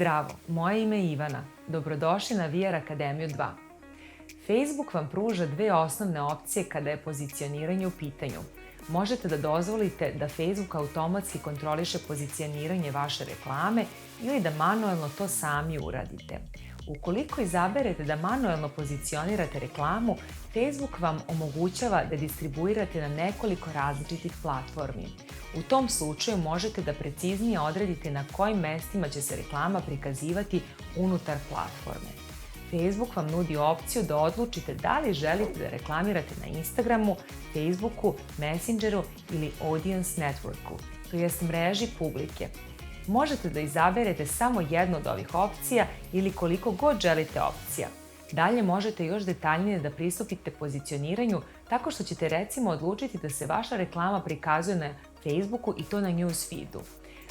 Zdravo, moje ime je Ivana. Dobrodošli na VR Akademiju 2. Facebook vam pruža dve osnovne opcije kada je pozicioniranje u pitanju. Možete da dozvolite da Facebook automatski kontroliše pozicioniranje vaše reklame ili da manuelno to sami uradite. Ukoliko izaberete da manuelno pozicionirate reklamu, Facebook vam omogućava da distribuirate na nekoliko različitih platformi. U tom slučaju možete da preciznije odredite na kojim mestima će se reklama prikazivati unutar platforme. Facebook vam nudi opciju da odlučite da li želite da reklamirate na Instagramu, Facebooku, Messengeru ili Audience Networku, to jest mreži publike. Možete da izaberete samo jednu od ovih opcija ili koliko god želite opcija. Dalje možete još detaljnije da pristupite pozicioniranju tako što ćete recimo odlučiti da se vaša reklama prikazuje na Facebooku i to na newsfeedu.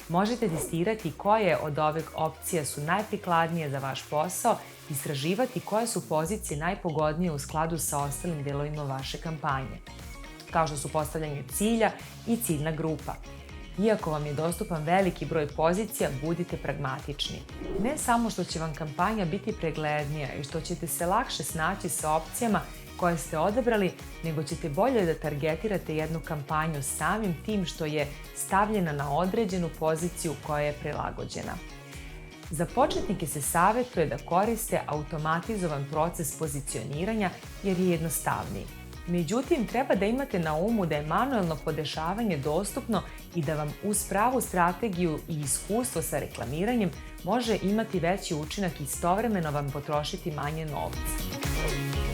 Možete testirati koje od ovih opcija su najprikladnije za vaš posao, istraživati koje su pozicije najpogodnije u skladu sa ostalim delovima vaše kampanje, kao što su postavljanje cilja i ciljna grupa. Iako vam je dostupan veliki broj pozicija, budite pragmatični. Ne samo što će vam kampanja biti preglednija i što ćete se lakše snaći sa opcijama koje ste odabrali, nego ćete bolje da targetirate jednu kampanju samim tim što je stavljena na određenu poziciju koja je prilagođena. Za početnike se savjetuje da koriste automatizovan proces pozicioniranja jer je jednostavniji. Međutim, treba da imate na umu da je manuelno podešavanje dostupno i da vam uz pravu strategiju i iskustvo sa reklamiranjem može imati veći učinak i istovremeno vam potrošiti manje novca.